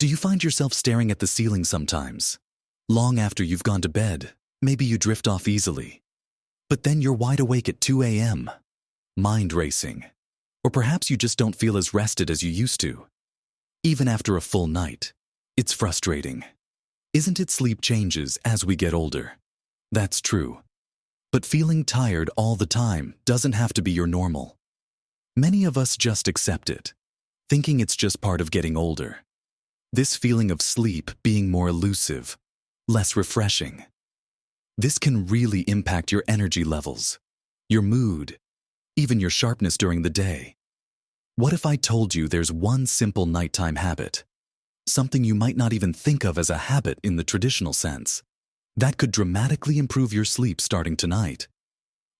Do you find yourself staring at the ceiling sometimes? Long after you've gone to bed, maybe you drift off easily. But then you're wide awake at 2 a.m., mind racing. Or perhaps you just don't feel as rested as you used to. Even after a full night, it's frustrating. Isn't it sleep changes as we get older? That's true. But feeling tired all the time doesn't have to be your normal. Many of us just accept it, thinking it's just part of getting older. This feeling of sleep being more elusive, less refreshing. This can really impact your energy levels, your mood, even your sharpness during the day. What if I told you there's one simple nighttime habit, something you might not even think of as a habit in the traditional sense, that could dramatically improve your sleep starting tonight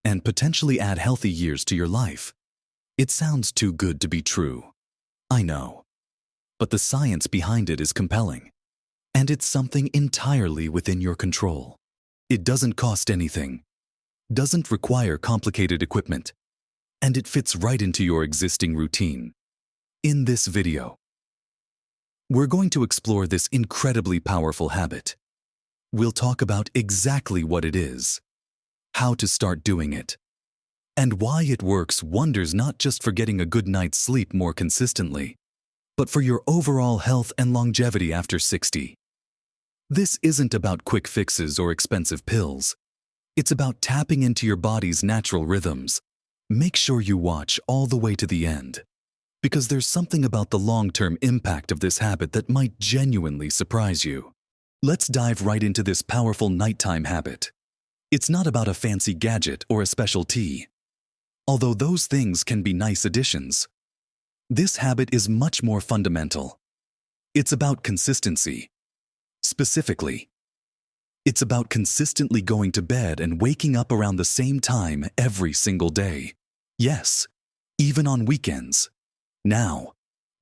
and potentially add healthy years to your life? It sounds too good to be true. I know. But the science behind it is compelling, and it's something entirely within your control. It doesn't cost anything, doesn't require complicated equipment, and it fits right into your existing routine. In this video, we're going to explore this incredibly powerful habit. We'll talk about exactly what it is, how to start doing it, and why it works wonders not just for getting a good night's sleep more consistently, but for your overall health and longevity after 60. This isn't about quick fixes or expensive pills. It's about tapping into your body's natural rhythms. Make sure you watch all the way to the end, because there's something about the long-term impact of this habit that might genuinely surprise you. Let's dive right into this powerful nighttime habit. It's not about a fancy gadget or a special tea. Although those things can be nice additions, this habit is much more fundamental. It's about consistency. Specifically, it's about consistently going to bed and waking up around the same time every single day. Yes, even on weekends. Now,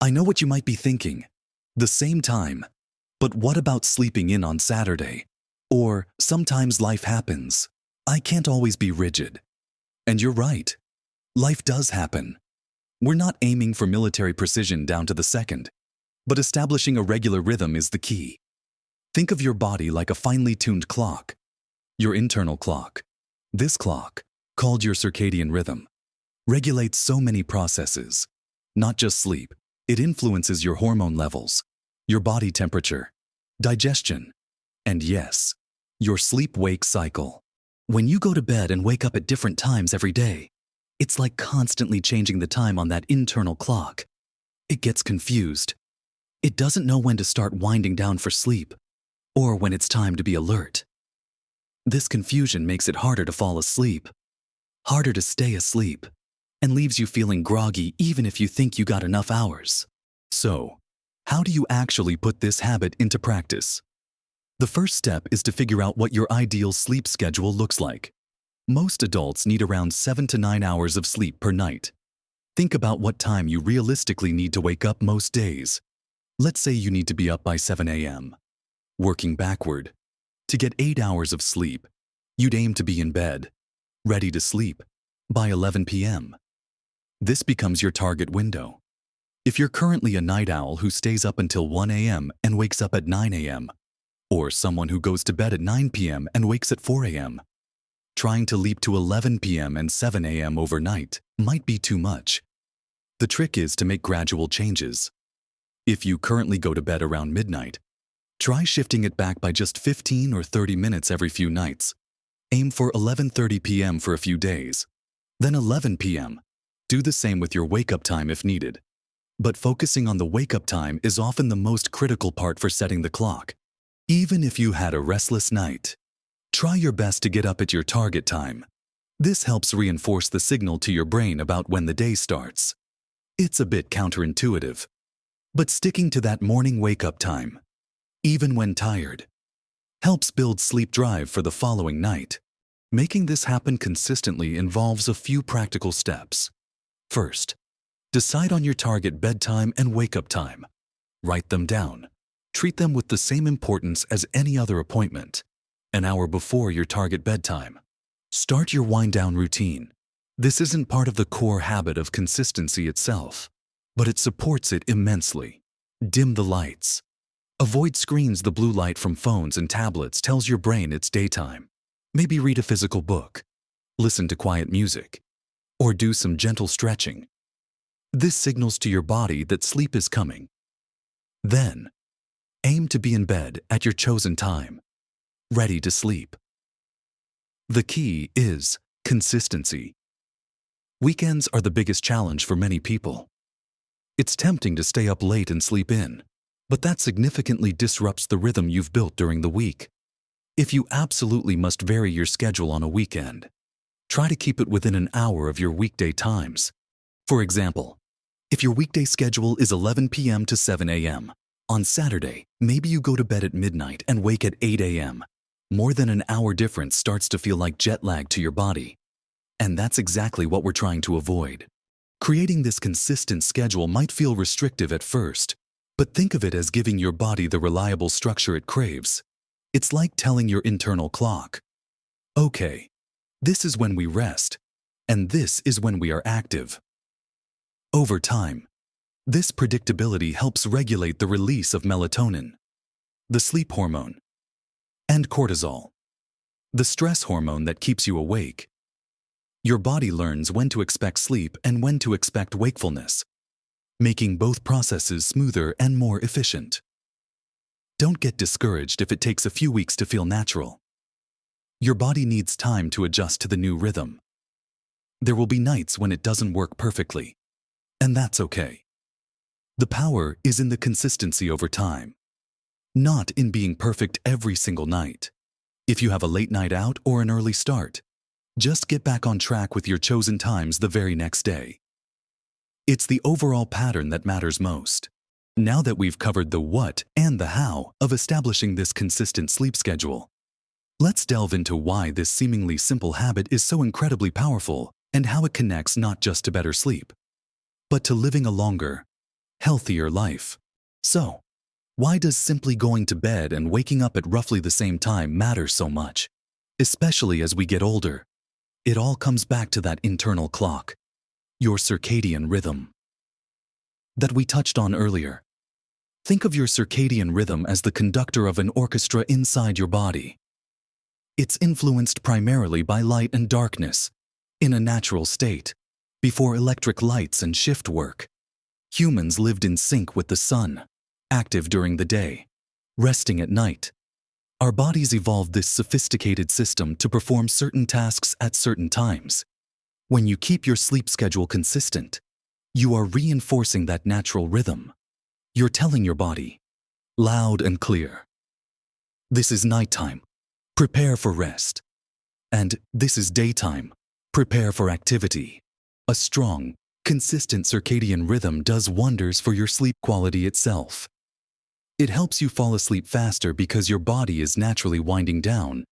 I know what you might be thinking. The same time. But what about sleeping in on Saturday? Or sometimes life happens. I can't always be rigid. And you're right. Life does happen. We're not aiming for military precision down to the second, but establishing a regular rhythm is the key. Think of your body like a finely tuned clock, your internal clock. This clock, called your circadian rhythm, regulates so many processes, not just sleep. It influences your hormone levels, your body temperature, digestion, and yes, your sleep-wake cycle. When you go to bed and wake up at different times every day, it's like constantly changing the time on that internal clock. It gets confused. It doesn't know when to start winding down for sleep, or when it's time to be alert. This confusion makes it harder to fall asleep, harder to stay asleep, and leaves you feeling groggy even if you think you got enough hours. So, how do you actually put this habit into practice? The first step is to figure out what your ideal sleep schedule looks like. Most adults need around 7 to 9 hours of sleep per night. Think about what time you realistically need to wake up most days. Let's say you need to be up by 7 a.m. Working backward, to get 8 hours of sleep, you'd aim to be in bed, ready to sleep, by 11 p.m. This becomes your target window. If you're currently a night owl who stays up until 1 a.m. and wakes up at 9 a.m., or someone who goes to bed at 9 p.m. and wakes at 4 a.m., trying to leap to 11 p.m. and 7 a.m. overnight might be too much. The trick is to make gradual changes. If you currently go to bed around midnight, try shifting it back by just 15 or 30 minutes every few nights. Aim for 11:30 p.m. for a few days, then 11 p.m. Do the same with your wake-up time if needed. But focusing on the wake-up time is often the most critical part for setting the clock. Even if you had a restless night, try your best to get up at your target time. This helps reinforce the signal to your brain about when the day starts. It's a bit counterintuitive, but sticking to that morning wake-up time, even when tired, helps build sleep drive for the following night. Making this happen consistently involves a few practical steps. First, decide on your target bedtime and wake-up time. Write them down. Treat them with the same importance as any other appointment. An hour before your target bedtime, start your wind-down routine. This isn't part of the core habit of consistency itself, but it supports it immensely. Dim the lights. Avoid screens. The blue light from phones and tablets tells your brain it's daytime. Maybe read a physical book, listen to quiet music, or do some gentle stretching. This signals to your body that sleep is coming. Then, aim to be in bed at your chosen time, ready to sleep. The key is consistency. Weekends are the biggest challenge for many people. It's tempting to stay up late and sleep in, but that significantly disrupts the rhythm you've built during the week. If you absolutely must vary your schedule on a weekend, try to keep it within an hour of your weekday times. For example, if your weekday schedule is 11 p.m. to 7 a.m., on Saturday, maybe you go to bed at midnight and wake at 8 a.m. More than an hour difference starts to feel like jet lag to your body. And that's exactly what we're trying to avoid. Creating this consistent schedule might feel restrictive at first, but think of it as giving your body the reliable structure it craves. It's like telling your internal clock, okay, this is when we rest, and this is when we are active. Over time, this predictability helps regulate the release of melatonin, the sleep hormone, and cortisol, the stress hormone that keeps you awake. Your body learns when to expect sleep and when to expect wakefulness, making both processes smoother and more efficient. Don't get discouraged if it takes a few weeks to feel natural. Your body needs time to adjust to the new rhythm. There will be nights when it doesn't work perfectly, and that's okay. The power is in the consistency over time, not in being perfect every single night. If you have a late night out or an early start, just get back on track with your chosen times the very next day. It's the overall pattern that matters most. Now that we've covered the what and the how of establishing this consistent sleep schedule, let's delve into why this seemingly simple habit is so incredibly powerful and how it connects not just to better sleep, but to living a longer, healthier life. So, why does simply going to bed and waking up at roughly the same time matter so much? Especially as we get older, it all comes back to that internal clock, your circadian rhythm, that we touched on earlier. Think of your circadian rhythm as the conductor of an orchestra inside your body. It's influenced primarily by light and darkness, in a natural state. Before electric lights and shift work, humans lived in sync with the sun, active during the day, resting at night. Our bodies evolved this sophisticated system to perform certain tasks at certain times. When you keep your sleep schedule consistent, you are reinforcing that natural rhythm. You're telling your body, loud and clear, this is nighttime, prepare for rest. And this is daytime, prepare for activity. A strong, consistent circadian rhythm does wonders for your sleep quality itself. It helps you fall asleep faster because your body is naturally winding down.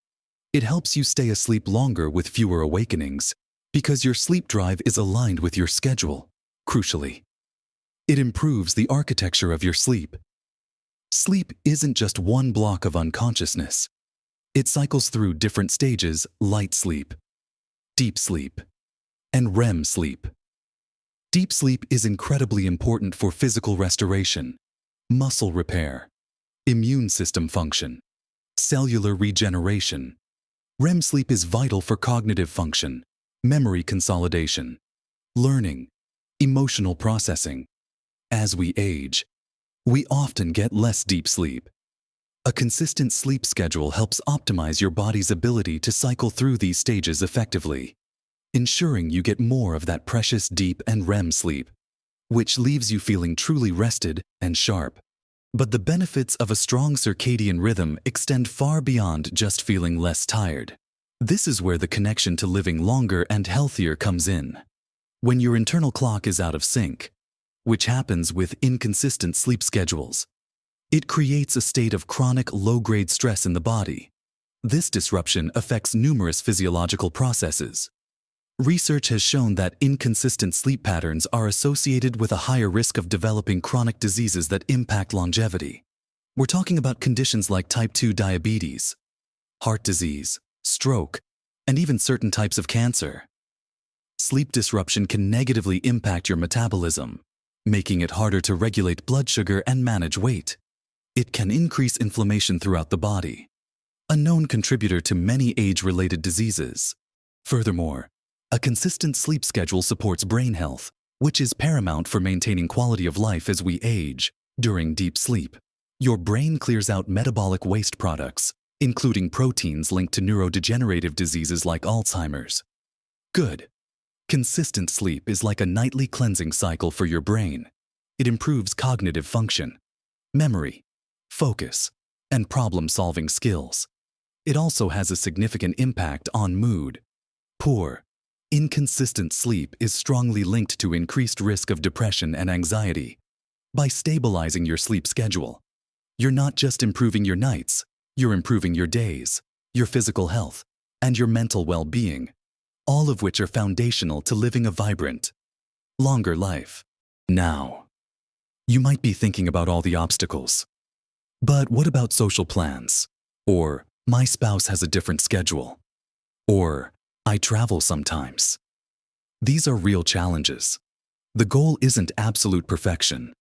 It helps you stay asleep longer with fewer awakenings because your sleep drive is aligned with your schedule. Crucially, it improves the architecture of your sleep. Sleep isn't just one block of unconsciousness. It cycles through different stages: light sleep, deep sleep, and REM sleep. Deep sleep is incredibly important for physical restoration, muscle repair, immune system function, cellular regeneration. REM sleep is vital for cognitive function, memory consolidation, learning, emotional processing. As we age, we often get less deep sleep. A consistent sleep schedule helps optimize your body's ability to cycle through these stages effectively, ensuring you get more of that precious deep and REM sleep, which leaves you feeling truly rested and sharp. But the benefits of a strong circadian rhythm extend far beyond just feeling less tired. This is where the connection to living longer and healthier comes in. When your internal clock is out of sync, which happens with inconsistent sleep schedules, it creates a state of chronic low-grade stress in the body. This disruption affects numerous physiological processes. Research has shown that inconsistent sleep patterns are associated with a higher risk of developing chronic diseases that impact longevity. We're talking about conditions like type 2 diabetes, heart disease, stroke, and even certain types of cancer. Sleep disruption can negatively impact your metabolism, making it harder to regulate blood sugar and manage weight. It can increase inflammation throughout the body, a known contributor to many age-related diseases. Furthermore, a consistent sleep schedule supports brain health, which is paramount for maintaining quality of life as we age. During deep sleep, your brain clears out metabolic waste products, including proteins linked to neurodegenerative diseases like Alzheimer's. Good. Consistent sleep is like a nightly cleansing cycle for your brain. It improves cognitive function, memory, focus, and problem-solving skills. It also has a significant impact on mood. Poor, inconsistent sleep is strongly linked to increased risk of depression and anxiety. By stabilizing your sleep schedule, you're not just improving your nights, you're improving your days, your physical health, and your mental well-being, all of which are foundational to living a vibrant, longer life. Now, you might be thinking about all the obstacles. But what about social plans? Or, my spouse has a different schedule. Or, I travel sometimes. These are real challenges. The goal isn't absolute perfection,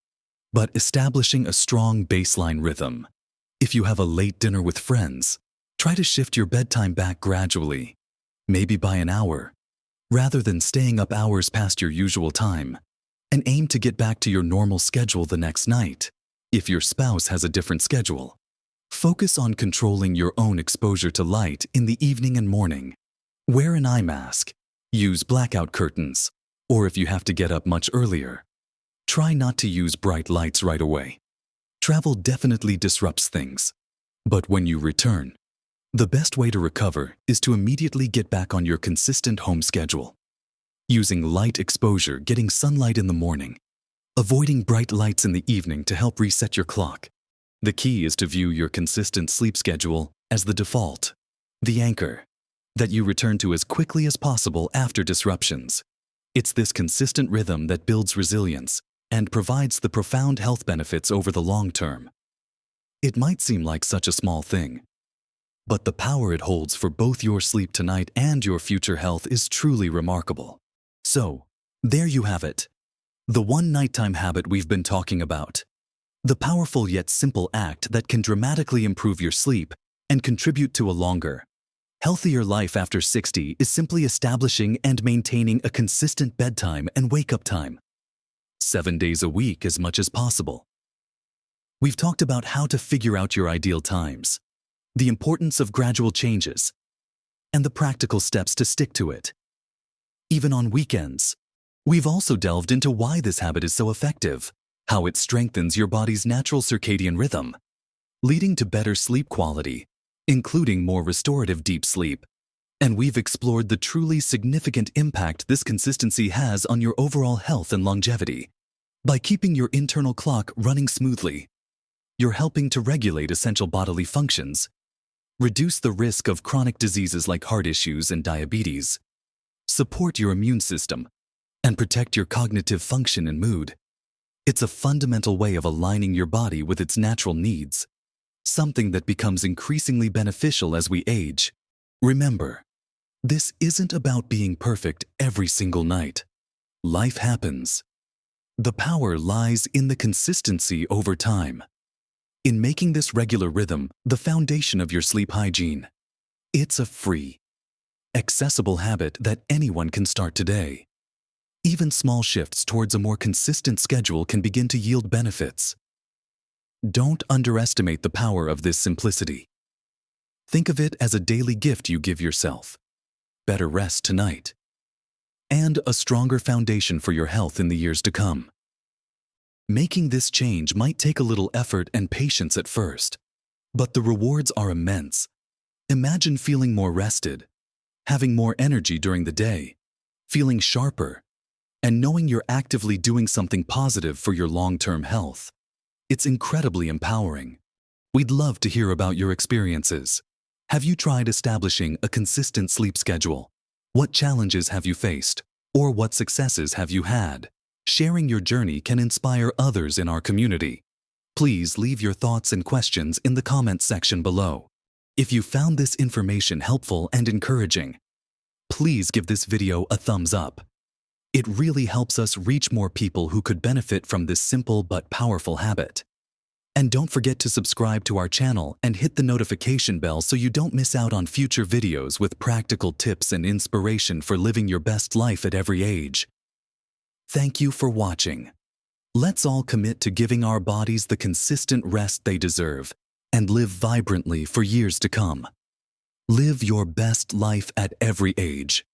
but establishing a strong baseline rhythm. If you have a late dinner with friends, try to shift your bedtime back gradually, maybe by an hour, rather than staying up hours past your usual time, and aim to get back to your normal schedule the next night. If your spouse has a different schedule, focus on controlling your own exposure to light in the evening and morning. Wear an eye mask, use blackout curtains, or if you have to get up much earlier, try not to use bright lights right away. Travel definitely disrupts things, but when you return, the best way to recover is to immediately get back on your consistent home schedule. Using light exposure, getting sunlight in the morning, avoiding bright lights in the evening to help reset your clock. The key is to view your consistent sleep schedule as the default, the anchor, that you return to as quickly as possible after disruptions. It's this consistent rhythm that builds resilience and provides the profound health benefits over the long term. It might seem like such a small thing, but the power it holds for both your sleep tonight and your future health is truly remarkable. So, there you have it. The one nighttime habit we've been talking about. The powerful yet simple act that can dramatically improve your sleep and contribute to a longer, healthier life after 60 is simply establishing and maintaining a consistent bedtime and wake-up time. 7 days a week as much as possible. We've talked about how to figure out your ideal times, the importance of gradual changes, and the practical steps to stick to it. Even on weekends, we've also delved into why this habit is so effective, how it strengthens your body's natural circadian rhythm, leading to better sleep quality, including more restorative deep sleep. And we've explored the truly significant impact this consistency has on your overall health and longevity. By keeping your internal clock running smoothly, you're helping to regulate essential bodily functions, reduce the risk of chronic diseases like heart issues and diabetes, support your immune system, and protect your cognitive function and mood. It's a fundamental way of aligning your body with its natural needs, something that becomes increasingly beneficial as we age. Remember, this isn't about being perfect every single night. Life happens. The power lies in the consistency over time. In making this regular rhythm the foundation of your sleep hygiene. It's a free, accessible habit that anyone can start today. Even small shifts towards a more consistent schedule can begin to yield benefits. Don't underestimate the power of this simplicity. Think of it as a daily gift you give yourself. Better rest tonight. And a stronger foundation for your health in the years to come. Making this change might take a little effort and patience at first, but the rewards are immense. Imagine feeling more rested, having more energy during the day, feeling sharper, and knowing you're actively doing something positive for your long-term health. It's incredibly empowering. We'd love to hear about your experiences. Have you tried establishing a consistent sleep schedule? What challenges have you faced? Or what successes have you had? Sharing your journey can inspire others in our community. Please leave your thoughts and questions in the comments section below. If you found this information helpful and encouraging, please give this video a thumbs up. It really helps us reach more people who could benefit from this simple but powerful habit. And don't forget to subscribe to our channel and hit the notification bell so you don't miss out on future videos with practical tips and inspiration for living your best life at every age. Thank you for watching. Let's all commit to giving our bodies the consistent rest they deserve and live vibrantly for years to come. Live your best life at every age.